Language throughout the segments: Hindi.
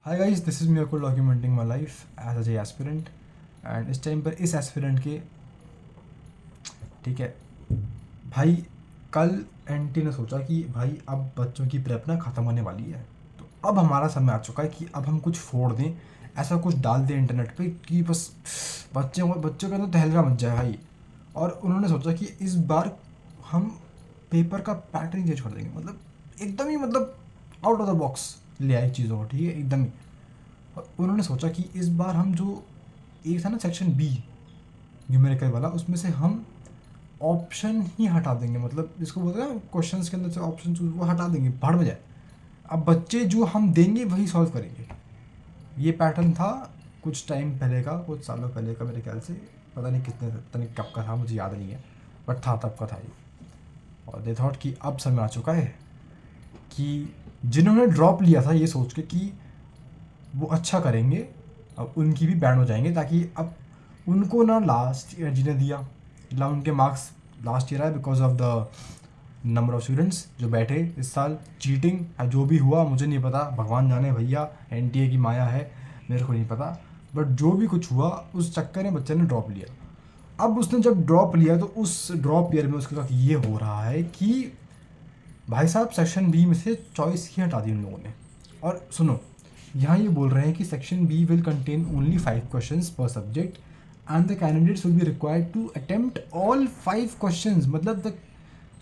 हाय गाइस, दिस इज़ मीराकुल documenting my life as a J aspirant. And इस टाइम पर इस एस्पिरेंट के ठीक है भाई, कल एनटी ने सोचा कि भाई अब बच्चों की प्रेप ना ख़त्म होने वाली है, तो अब हमारा समय आ चुका है कि अब हम कुछ फोड़ दें, ऐसा कुछ डाल दें इंटरनेट पे कि बस बच्चों का तो तहलका मच जाए भाई। और उन्होंने सोचा कि इस बार हम पेपर का पैटर्न चेंज कर देंगे, मतलब एकदम ही मतलब आउट ऑफ द बॉक्स ले आए चीज़ों को, ठीक है एकदम ही। और उन्होंने सोचा कि इस बार हम जो एक था ना सेक्शन बी न्यूमेरिकल वाला, उसमें से हम ऑप्शन ही हटा देंगे, मतलब जिसको बोलते हैं ना क्वेश्चंस के अंदर से ऑप्शन चूज, वो हटा देंगे, भाड़ में जाए। अब बच्चे जो हम देंगे वही सॉल्व करेंगे। ये पैटर्न था कुछ टाइम पहले का, कुछ सालों पहले का मेरे ख्याल से, पता नहीं कब का था, मुझे याद नहीं है, बट था तब का था ये। और दे थॉट कि अब समय आ चुका है कि जिन्होंने ड्रॉप लिया था ये सोच के कि वो अच्छा करेंगे, अब उनकी भी बैंड हो जाएंगे, ताकि अब उनको ना लास्ट ईयर जीने दिया ना, उनके मार्क्स लास्ट ईयर आए because of the number of students जो बैठे इस साल। चीटिंग जो भी हुआ मुझे नहीं पता, भगवान जाने भैया, एनटीए की माया है, मेरे को नहीं पता। बट जो भी कुछ हुआ उस चक्कर में बच्चे ने ड्रॉप लिया। अब उसने जब ड्रॉप लिया तो उस ड्रॉप ईयर में उसके साथ ये हो रहा है कि भाई साहब सेक्शन बी में से चॉइस ही हटा दी उन लोगों ने। और सुनो, यहाँ ये बोल रहे हैं कि section B will contain only 5 questions per subject and the candidates will be required to attempt all 5 questions. मतलब the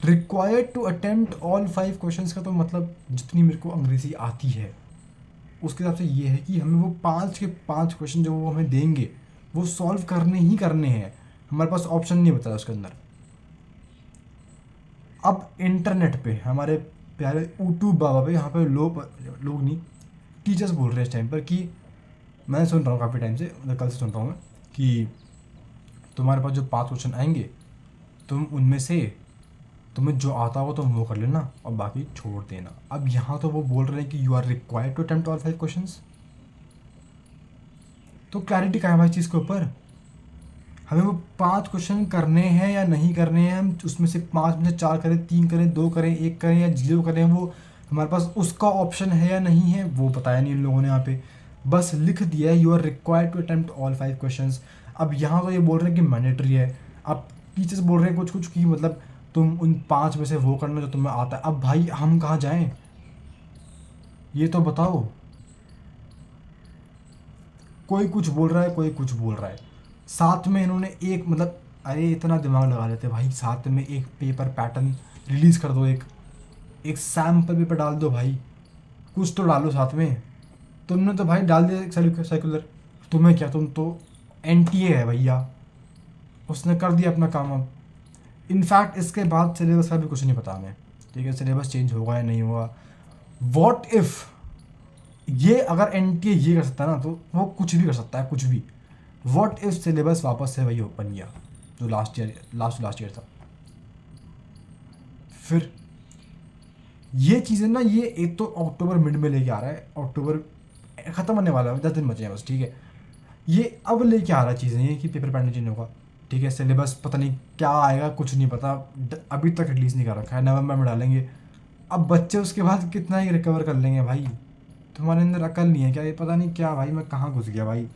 required to attempt all 5 questions का तो मतलब जितनी मेरे को अंग्रेज़ी आती है उसके हिसाब से ये है कि हमें वो 5 के 5 क्वेश्चन जो वो हमें देंगे वो सॉल्व करने ही करने हैं, हमारे पास ऑप्शन नहीं बता उसके अंदर। अब इंटरनेट पे हमारे प्यारे यूट्यूब बाबा पे, यहाँ पे लोग नहीं, टीचर्स बोल रहे हैं इस टाइम पर कि मैं सुन रहा हूँ काफ़ी टाइम से, मतलब कल से सुन रहा हूँ मैं, कि तुम्हारे पास जो 5 क्वेश्चन आएंगे तुम उनमें से तुम्हें जो आता होगा तुम वो कर लेना और बाकी छोड़ देना। अब यहाँ तो वो बोल रहे हैं कि you are required to attempt all 5 questions. तो क्लैरिटी क्या है भाई चीज़ के ऊपर, हमें वो 5 क्वेश्चन करने हैं या नहीं करने हैं, हम उसमें से 5 में से 4 करें, 3 करें, 2 करें, 1 करें या 0 करें, वो हमारे पास उसका ऑप्शन है या नहीं है वो बताया नहीं इन लोगों ने। यहाँ पे बस लिख दिया है you are required to attempt all 5 questions. अब यहाँ तो ये बोल रहे हैं कि मैंडेटरी है। अब टीचर्स बोल रहे हैं कुछ कुछ कि मतलब तुम उन 5 में से वो करना जो तुम्हें आता है। अब भाई हम कहाँ जाएँ, ये तो बताओ। कोई कुछ बोल रहा है, कोई कुछ बोल रहा है। साथ में इन्होंने एक मतलब, अरे इतना दिमाग लगा लेते भाई, साथ में एक पेपर पैटर्न रिलीज़ कर दो, एक एक सैम्पल पेपर डाल दो भाई, कुछ तो डालो साथ में। तुमने तो भाई डाल दिया एक सर्कुलर, तुम्हें क्या, तुम तो एनटीए है भैया, उसने कर दिया अपना काम। अब इनफैक्ट इसके बाद सिलेबस का भी कुछ नहीं पता हमें, ठीक है, सिलेबस चेंज होगा या नहीं होगा। वॉट इफ़ ये अगर एनटीए ये कर सकता है ना, तो वो कुछ भी कर सकता है, कुछ भी। व्हाट इफ सिलेबस वापस से वही ओपन किया जो लास्ट ईयर था, फिर ये चीज़ें ना, ये एक तो अक्टूबर मिड में लेके आ रहा है, अक्टूबर ख़त्म होने वाला है, 10 दिन बचे हैं बस, ठीक है। ये अब लेके आ रहा है चीज़ें, ये कि पेपर पैटर्न चेंज होगा, ठीक है, सिलेबस पता नहीं क्या आएगा, कुछ नहीं पता, अभी तक रिलीज़ नहीं कर रखा है, नवंबर में डालेंगे। अब बच्चे उसके बाद कितना ही रिकवर कर लेंगे भाई, तुम्हारे अंदर अकल नहीं है क्या, ये पता नहीं क्या भाई, मैं कहाँ घुस गया भाई।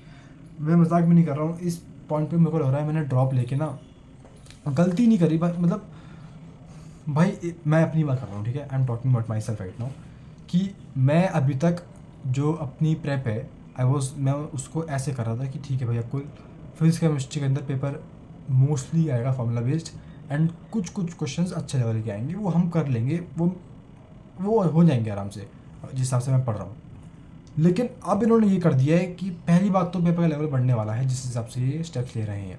मैं मजाक भी नहीं कर रहा हूँ, इस पॉइंट पे मेरे को लग रहा है मैंने ड्रॉप लेके ना गलती नहीं करी भाई, मतलब भाई मैं अपनी बात कर रहा हूँ, ठीक है, I am talking about my self right now, कि मैं अभी तक जो अपनी प्रेप है मैं उसको ऐसे कर रहा था कि ठीक है भैया, कुल फिजिक्स केमिस्ट्री के अंदर पेपर मोस्टली आएगा फॉर्मूला बेस्ड, एंड कुछ कुछ क्वेश्चंस अच्छे लेवल के आएंगे, वो हम कर लेंगे, वो हो जाएंगे आराम से जिस हिसाब से मैं पढ़ रहा हूँ। लेकिन अब इन्होंने ये कर दिया है कि पहली बात तो पेपर का लेवल बढ़ने वाला है जिस हिसाब से ये स्टेप्स ले रहे हैं,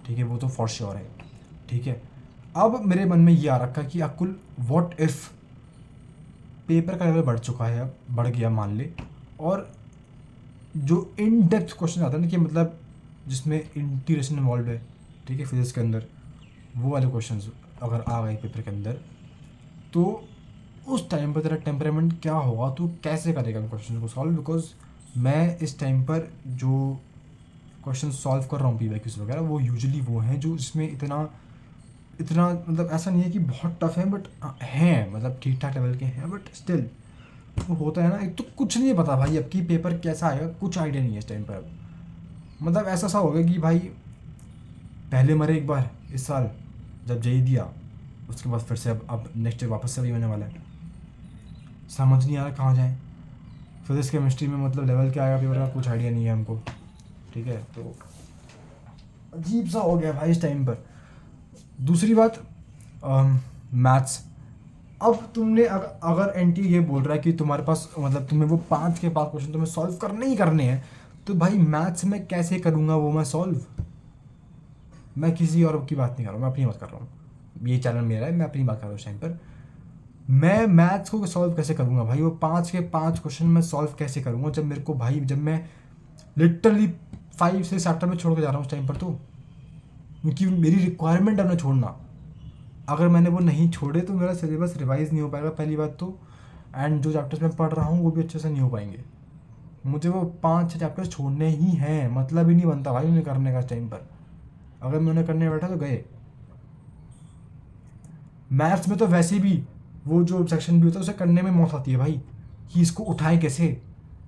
ठीक है, वो तो फॉर श्योर है, ठीक है। अब मेरे मन में ये आ रखा कि अकुल व्हाट इफ़ पेपर का लेवल बढ़ चुका है, अब बढ़ गया मान ले, और जो इन डेप्थ क्वेश्चन आता है ना, कि मतलब जिसमें इंटीग्रेशन इन्वॉल्व है, ठीक है, फिजिक्स के अंदर, वो वाले क्वेश्चन अगर आ गए पेपर के अंदर, तो उस टाइम पर तेरा टेम्परामेंट क्या होगा, तो कैसे करेगा उन क्वेश्चन को सॉल्व। बिकॉज मैं इस टाइम पर जो क्वेश्चन सॉल्व कर रहा हूँ पीवाईक्यूज वगैरह, वो यूजुअली वो हैं जो जिसमें इतना इतना मतलब ऐसा नहीं है कि बहुत टफ है, बट हैं मतलब ठीक ठाक लेवल के हैं, बट स्टिल वो होता है ना, एक तो कुछ नहीं पता भाई अब कि पेपर कैसा आएगा, कुछ आइडिया नहीं है इस टाइम पर। अब मतलब ऐसा सा हो गया कि भाई पहले मरे एक बार इस साल जब जेई दिया, उसके बाद फिर से अब नेक्स्ट ईयर वापस से वही होने वाला है। समझ नहीं आ रहा कहाँ जाए। फिजिक्स केमिस्ट्री में मतलब लेवल क्या आएगा पेपर का कुछ आइडिया नहीं है हमको। ठीक है, तो अजीब सा हो गया भाई इस टाइम पर। दूसरी बात, मैथ्स। अब तुमने अगर एनटी ये बोल रहा है कि तुम्हारे पास मतलब तुम्हें वो 5 के 5 क्वेश्चन तुम्हें सॉल्व करने ही करने हैं, तो भाई मैथ्स में कैसे करूँगा वो मैं सॉल्व। मैं किसी और की बात नहीं कर रहा हूँ, मैं अपनी बात कर रहा हूँ। ये चैनल मेरा है, मैं अपनी बात कर रहा हूँ उस टाइम पर। मैं मैथ्स को सॉल्व कैसे करूँगा भाई, वो 5 के 5 क्वेश्चन मैं सॉल्व कैसे करूँगा जब मेरे को भाई, जब मैं लिटरली 5 से चैप्टर में छोड़ के जा रहा हूँ उस टाइम पर। तो क्योंकि मेरी रिक्वायरमेंट है ना छोड़ना। अगर मैंने वो नहीं छोड़े तो मेरा सिलेबस रिवाइज नहीं हो पाएगा पहली बात तो, एंड जो चैप्टर्स मैं पढ़ रहा हूँ वो भी अच्छे से नहीं हो पाएंगे। मुझे वो 5-6 चैप्टर्स छोड़ने ही हैं, मतलब ही नहीं बनता भाई उन्हें करने का इस टाइम पर। अगर मैं उन्हें करने बैठा तो गए। मैथ्स में तो वैसे भी वो जो सेक्शन भी होता है उसे करने में मौत आती है भाई, कि इसको उठाएं कैसे।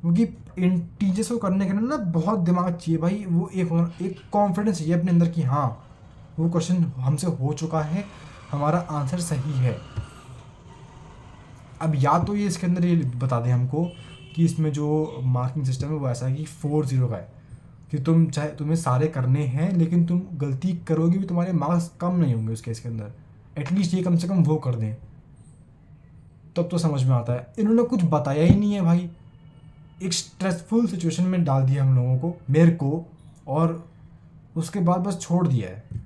क्योंकि इंटीजर्स को करने के लिए ना बहुत दिमाग चाहिए भाई, वो एक कॉन्फिडेंस चाहिए अपने अंदर कि हाँ वो क्वेश्चन हमसे हो चुका है, हमारा आंसर सही है। अब या तो ये इसके अंदर ये बता दें हमको कि इसमें जो मार्किंग सिस्टम है वो ऐसा है कि 4-0 का है, कि तुम चाहे तुम्हें सारे करने हैं लेकिन तुम गलती करोगे भी तुम्हारे मार्क्स कम नहीं होंगे उस केस के अंदर। एटलीस्ट ये कम से कम वो कर दें, तब तो समझ में आता है। इन्होंने कुछ बताया ही नहीं है भाई। एक स्ट्रेसफुल सिचुएशन में डाल दिया हम लोगों को, मेरे को, और उसके बाद बस छोड़ दिया है।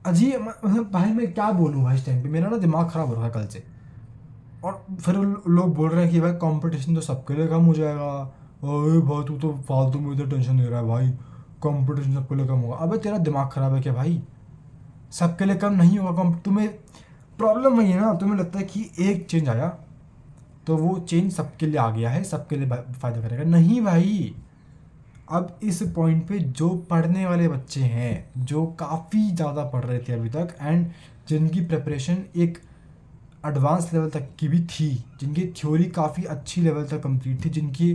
अजीब मतलब भाई मैं क्या बोलूँ भाई, इस टाइम पे मेरा ना दिमाग ख़राब हो रहा है कल से। और फिर लोग बोल रहे हैं कि भाई कंपटीशन तो सबके लिए कम हो जाएगा। अरे भाई तू तो फालतू में इधर टेंशन ले रहा है भाई, कंपटीशन सबके लिए कम होगा। अबे तेरा दिमाग ख़राब है क्या भाई, सबके लिए कम नहीं होगा। कम तुम्हें प्रॉब्लम वही है ना, तुम्हें लगता है कि एक चेंज आया तो वो चेंज सबके लिए आ गया है, सबके लिए फ़ायदा करेगा। नहीं भाई, अब इस पॉइंट पे जो पढ़ने वाले बच्चे हैं, जो काफ़ी ज़्यादा पढ़ रहे थे अभी तक एंड जिनकी प्रिपरेशन एक एडवांस लेवल तक की भी थी, जिनकी थ्योरी काफ़ी अच्छी लेवल तक कंप्लीट थी, जिनकी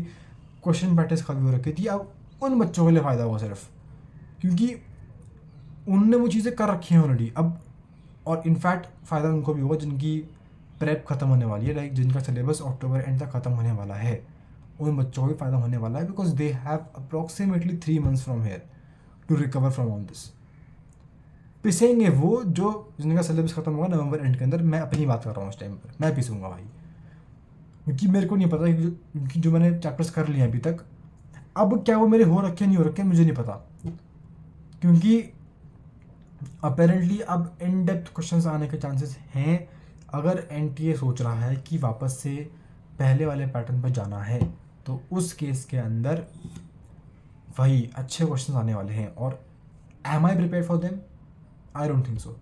क्वेश्चन प्रैक्टिस काफ़ी हो रखी थी, अब उन बच्चों के लिए फ़ायदा होगा सिर्फ, क्योंकि उनने वो चीज़ें कर रखी हैं ऑलरेडी अब। और इनफैक्ट फ़ायदा उनको भी होगा जिनकी प्रेप ख़त्म होने वाली है, लाइक जिनका सिलेबस अक्टूबर एंड तक ख़त्म होने वाला है, उन बच्चों को भी फ़ायदा होने वाला है, because they have approximately 3 months from here to recover from all this. पिसेंगे वो जो जिनका सिलेबस ख़त्म होगा नवंबर एंड के अंदर। मैं अपनी बात कर रहा हूँ उस टाइम पर, मैं पिसूँगा भाई, क्योंकि मेरे को नहीं पता कि जो मैंने चैप्टर्स कर लिए अभी तक, अब क्या वो मेरे हो रखे नहीं हो रखे मुझे नहीं पता। क्योंकि अपेरेंटली अब इन डेप्थ क्वेश्चंस आने के चांसेस हैं, अगर एनटीए सोच रहा है कि वापस से पहले वाले पैटर्न पर जाना है, तो उस केस के अंदर वही अच्छे क्वेश्चंस आने वाले हैं। और am I prepare for them? I don't think so.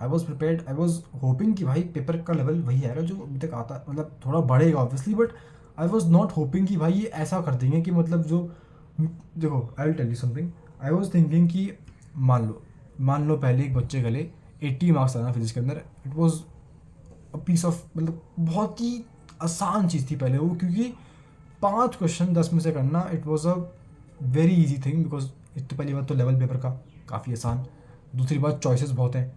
I was prepared, I was hoping कि भाई पेपर का लेवल वही आएगा जो अभी तक आता, मतलब थोड़ा बढ़ेगा obviously, but I was not hopping कि भाई ये ऐसा कर देंगे कि मतलब जो, देखो I will tell you something. I was thinking कि मान लो पहले एक बच्चे के लिए 80 मार्क्स आना फिजिक्स के अंदर, it was a piece of, मतलब बहुत ही आसान चीज़ थी पहले वो, क्योंकि 5 क्वेश्चन 10 में से करना it was a very easy thing, because एक तो पहली बात तो लेवल पेपर का काफ़ी आसान, दूसरी बात चॉइसेस बहुत हैं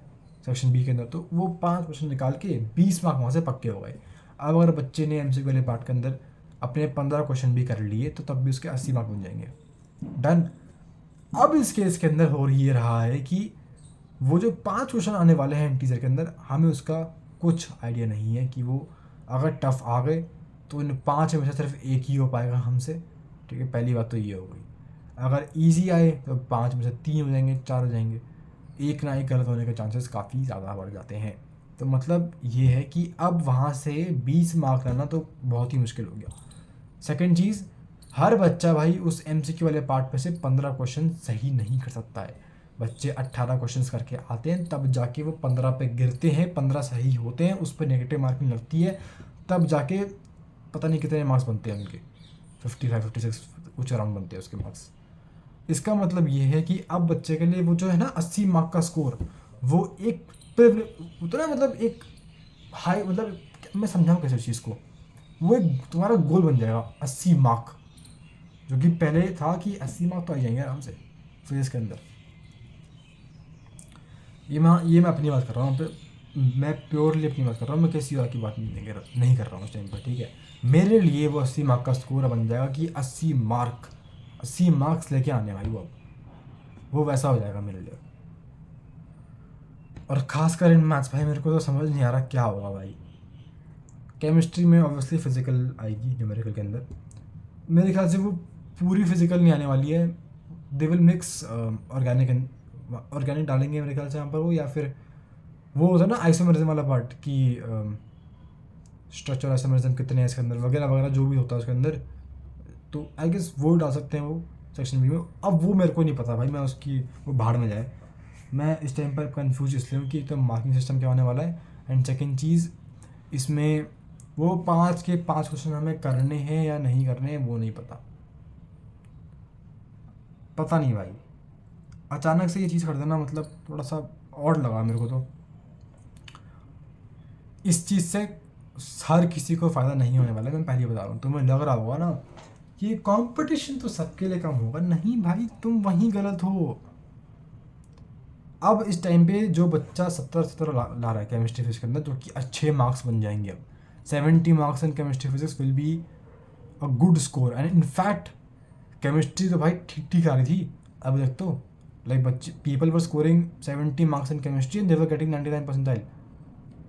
सेक्शन बी के अंदर, तो वो 5 क्वेश्चन निकाल के 20 मार्क वहाँ से पक्के हो गए। अब अगर बच्चे ने एमसीक्यू वाले पार्ट के अंदर अपने 15 क्वेश्चन भी कर लिए तो तब भी उसके 80 मार्क बन जाएंगे, डन। अब इस केस के अंदर हो ये रहा है कि वो जो 5 क्वेश्चन आने वाले हैं इंटीजर के अंदर, हमें उसका कुछ आइडिया नहीं है कि वो अगर टफ आ गए तो इन 5 में से सिर्फ एक ही हो पाएगा हमसे। ठीक है, पहली बात तो ये हो गई। अगर इजी आए तो 5 में से 3 हो जाएंगे, 4 हो जाएंगे, एक ना एक गलत होने के चांसेस काफ़ी ज़्यादा बढ़ जाते हैं। तो मतलब ये है कि अब वहाँ से 20 मार्क लाना तो बहुत ही मुश्किल हो गया। सेकंड चीज़, हर बच्चा भाई उस एमसीक्यू वाले पार्ट पे से 15 क्वेश्चन सही नहीं कर सकता है। बच्चे 18 क्वेश्चंस करके आते हैं, तब जाके वो 15 पे गिरते हैं, 15 सही होते हैं, उस पर नेगेटिव मार्किंग लगती है, तब जाके पता नहीं कितने मार्क्स बनते हैं उनके, 55 56 कुछ अराउंड बनते हैं उसके मार्क्स। इसका मतलब ये है कि अब बच्चे के लिए वो जो है ना 80 मार्क का स्कोर, वो एक होता है, मतलब एक भाई मतलब मैं समझाऊँ कैसे उस चीज़ को। वो एक तुम्हारा गोल बन जाएगा 80 मार्क, जो कि पहले था कि 80 मार्क तो आ जाएंगे आराम से फिजिक्स के अंदर। ये मैं अपनी बात कर रहा हूँ पे, मैं प्योरली अपनी बात कर रहा हूँ, मैं किसी और की बात नहीं कर रहा हूँ उस टाइम पर, ठीक है। मेरे लिए वो 80 मार्क का स्कोर बन जाएगा कि 80 मार्क्स लेके आने भाई, वो वैसा हो जाएगा मेरे लिए। और ख़ासकर इन मैथ्स भाई मेरे को तो समझ नहीं आ रहा क्या होगा भाई। केमिस्ट्री में ऑब्वियसली फिजिकल आएगी न्यूमेरिकल के अंदर, मेरे ख्याल से वो पूरी फिजिकल नहीं आने वाली है। दे विल मिक्स ऑर्गेनिक डालेंगे मेरे ख्याल से यहाँ पर वो, या फिर वो होता है ना आइसोमरिज्म वाला पार्ट कि स्ट्रक्चर आइसोमरिज्म कितने हैं इसके अंदर वगैरह वगैरह जो भी होता है उसके अंदर, तो आई गेस वो डाल सकते हैं वो सेक्शन बी में। अब वो मेरे को नहीं पता भाई, मैं उसकी वो भाड़ में जाए। मैं इस टाइम पर कंफ्यूज इसलिए हूँ कि एक तो मार्किंग सिस्टम क्या होने वाला है, एंड सेकेंड चीज़ इसमें वो 5 के 5 क्वेश्चन हमें करने हैं या नहीं करने हैं वो नहीं पता नहीं भाई। अचानक से ये चीज़ कर देना मतलब थोड़ा सा ऑड लगा मेरे को। तो इस चीज़ से हर किसी को फ़ायदा नहीं होने वाला है, मैं पहले ही बता रहा हूँ। तुम्हें लग रहा होगा ना कि कंपटीशन तो सबके लिए कम होगा, नहीं भाई तुम वहीं गलत हो। अब इस टाइम पे जो बच्चा 70 ला रहा है केमिस्ट्री फिजिक्स के अंदर, जो कि अच्छे मार्क्स बन जाएंगे। अब 70 marks in chemistry physics will be a good score, and in fact chemistry तो भाई ठीक ठीक आ रही थी। अब देख तो लाइक बच्चे people were scoring 70 marks in chemistry and they were getting 99 percentile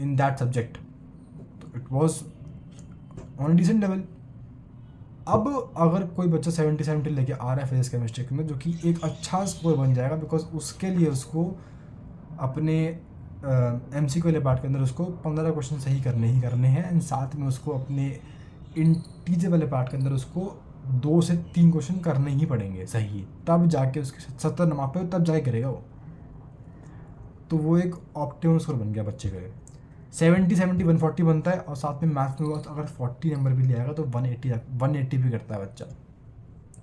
in that subject, तो it was on decent level. अब अगर कोई बच्चा 70 लेके आ रहा है फिजिक्स केमिस्ट्री में, जो कि एक अच्छा स्कोर बन जाएगा, बिकॉज उसके लिए उसको अपने MC वाले पार्ट के अंदर उसको 15 क्वेश्चन सही करने ही करने हैं, एंड साथ में उसको अपने इंटीजर वाले पार्ट के अंदर उसको 2 से 3 क्वेश्चन करने ही पड़ेंगे सही, तब जाके उसके 70 नंबर पे तब जाके करेगा वो। तो वो एक ऑप्टिमम स्कोर बन गया बच्चे के लिए। 70 140 बनता है, और साथ में मैथ्स में अगर 40 नंबर भी ले आएगा तो 180 भी करता है बच्चा।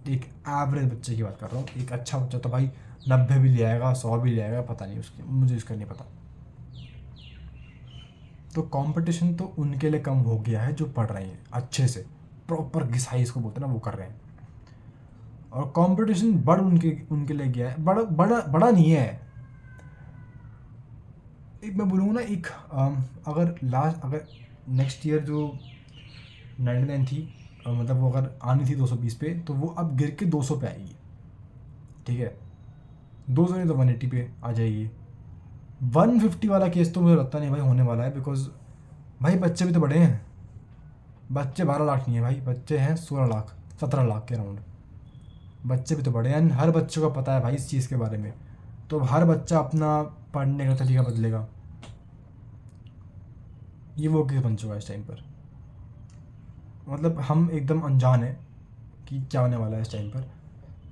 एक एवरेज बच्चे की बात कर रहा हूँ। एक अच्छा बच्चा तो भाई 90 भी ले आएगा, 100 भी ले आएगा, पता नहीं उसकी, मुझे इसका नहीं पता। तो कंपटीशन तो उनके लिए कम हो गया है जो पढ़ रहे हैं अच्छे से, प्रॉपर घिसाई इसको बोलते हैं ना, वो कर रहे हैं। और कंपटीशन बढ़ उनके लिए गया है, बड़ा नहीं है। एक मैं बोलूँगा ना, एक अगर नेक्स्ट ईयर जो 99 थी, मतलब वो अगर आनी थी 220 पे, तो वो अब गिर के 200 पे आएगी, ठीक है। 200 नहीं तो 180 पे आ जाएगी। 150 वाला केस तो मुझे लगता नहीं भाई होने वाला है, बिकॉज भाई बच्चे भी तो बड़े हैं। बच्चे 12 लाख नहीं है भाई, बच्चे हैं 16 लाख 17 लाख के अराउंड। बच्चे भी तो बड़े हैं, हर बच्चे को पता है भाई इस चीज़ के बारे में। तो हर बच्चा अपना पढ़ने का तरीका बदलेगा। ये वो केस बन चुका है इस टाइम पर, मतलब हम एकदम अनजान हैं कि क्या होने वाला है इस टाइम पर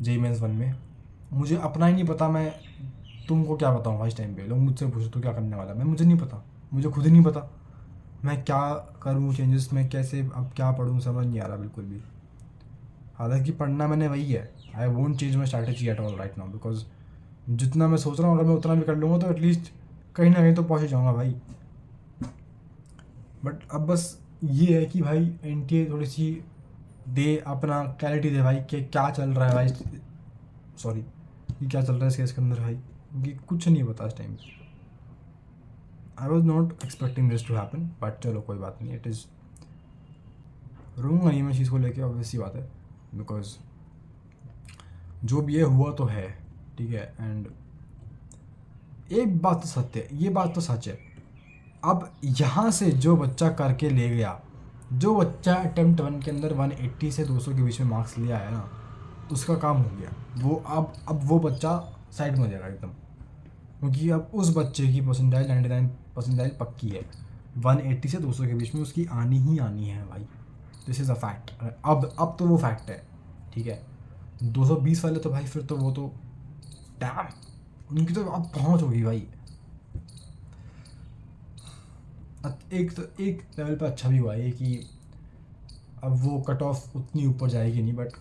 JEE मेंस 1 में। मुझे अपना ही नहीं पता, मैं तुमको क्या बताऊँ भाई। इस टाइम पे लोग मुझसे पूछो तो क्या करने वाला है, मुझे नहीं पता, मुझे खुद ही नहीं पता मैं क्या करूँ चेंजेस में, कैसे अब क्या पढ़ूँ, समझ नहीं आ रहा बिल्कुल भी। हालांकि पढ़ना मैंने वही है, I won't change my strategy at all right now, because जितना मैं सोच रहा हूँ अगर मैं उतना भी कर लूँगा तो एटलीस्ट कहीं ना कहीं तो पहुँच जाऊँगा भाई। बट अब बस ये है कि भाई NTA थोड़ी सी दे, अपना क्लैरिटी दे भाई कि क्या चल रहा है भाई, सॉरी कि क्या चल रहा है इस केस के अंदर भाई, क्योंकि कुछ नहीं पता इस time. I was not expecting this to happen, but चलो कोई बात नहीं, इट इज़ रोऊंगा नहीं मैं चीज़ को लेके, ऑब्वियसली बात है, बिकॉज जो भी ये हुआ तो है, ठीक है। एंड एक बात तो सत्य है, ये बात तो सच है, अब यहाँ से जो बच्चा करके ले गया, जो बच्चा अटेम्प्ट 1 के अंदर 180 से 200 के बीच में मार्क्स ले आया ना, उसका काम हो गया। वो अब वो बच्चा साइड में हो जाएगा एकदम, क्योंकि अब उस बच्चे की परसेंटाइल 99 परसेंटाइल पक्की है। 180 से 200 के बीच में उसकी आनी ही आनी है भाई, दिस इज़ अ फैक्ट। अब तो वो फैक्ट है, ठीक है। 220 वाले तो भाई फिर तो वो तो डैम, उनकी तो अब पहुँच होगी भाई। एक लेवल पे अच्छा भी हुआ है कि अब वो कट ऑफ उतनी ऊपर जाएगी नहीं, बट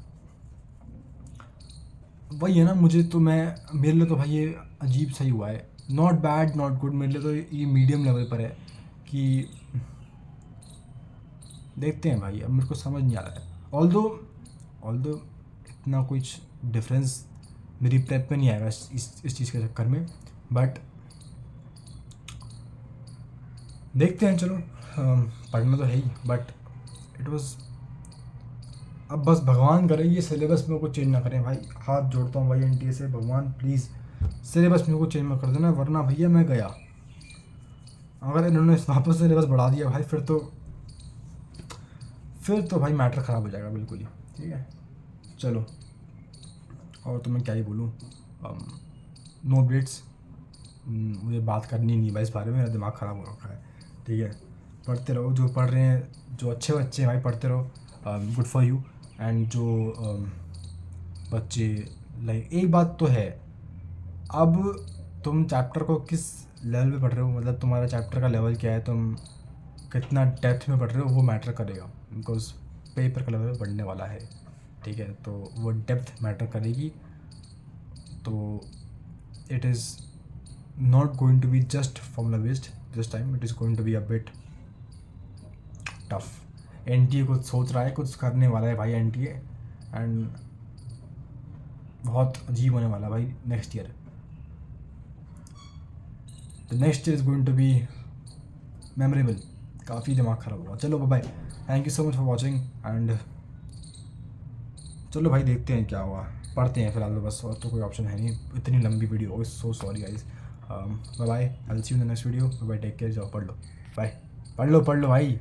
वही है ना, मेरे लिए तो भाई ये अजीब सा ही हुआ है। नॉट बैड नॉट गुड, मेरे लिए तो ये मीडियम लेवल पर है कि देखते हैं भाई, अब मेरे को समझ नहीं आ रहा है। ऑल्दो इतना कुछ डिफरेंस मेरी प्रेप में नहीं आएगा इस चीज़ के चक्कर में, बट देखते हैं चलो। पढ़ना तो है ही, बट इट वाज, अब बस भगवान करे ये सिलेबस मेरे को चेंज ना करें भाई, हाथ जोड़ता हूँ भाई एनटीए से, भगवान प्लीज़ सिलेबस मेरे को चेंज मत कर देना, वरना भैया मैं गया। अगर इन्होंने वापस सिलेबस बढ़ा दिया भाई, फिर तो भाई मैटर ख़राब हो जाएगा बिल्कुल ही। ठीक है चलो, और तो मैं क्या ही बोलूँ, नो अपडेट्स, मुझे बात करनी नहीं भाई इस बारे में, मेरा दिमाग ख़राब हो रखा है। ठीक है, पढ़ते रहो, जो पढ़ रहे हैं, जो अच्छे बच्चे हैं भाई पढ़ते रहो, गुड फॉर यू। एंड जो बच्चे, लाइक एक बात तो है, अब तुम चैप्टर को किस लेवल पे पढ़ रहे हो, मतलब तुम्हारा चैप्टर का लेवल क्या है, तुम कितना डेप्थ में पढ़ रहे हो, वो मैटर करेगा, बिकॉज पेपर का लेवल बढ़ने वाला है। ठीक है, तो वो डेप्थ मैटर करेगी। तो it is not going to be just formula based this time, it is going to be a bit tough। NTA कुछ सोच रहा है, कुछ करने वाला है भाई एनटीए, एंड बहुत अजीब होने वाला है भाई next year. The next year is going to be memorable. काफ़ी दिमाग ख़राब हुआ। चलो bye, thank you so much for watching, and चलो भाई देखते हैं क्या हुआ, पढ़ते हैं फिलहाल तो बस, और तो कोई ऑप्शन है नहीं। इतनी लंबी वीडियो हो, so sorry guys. Bye bye, I will see you in the next video. Bye, take care, जाओ पढ़ लो, बाय, पढ़ लो भाई।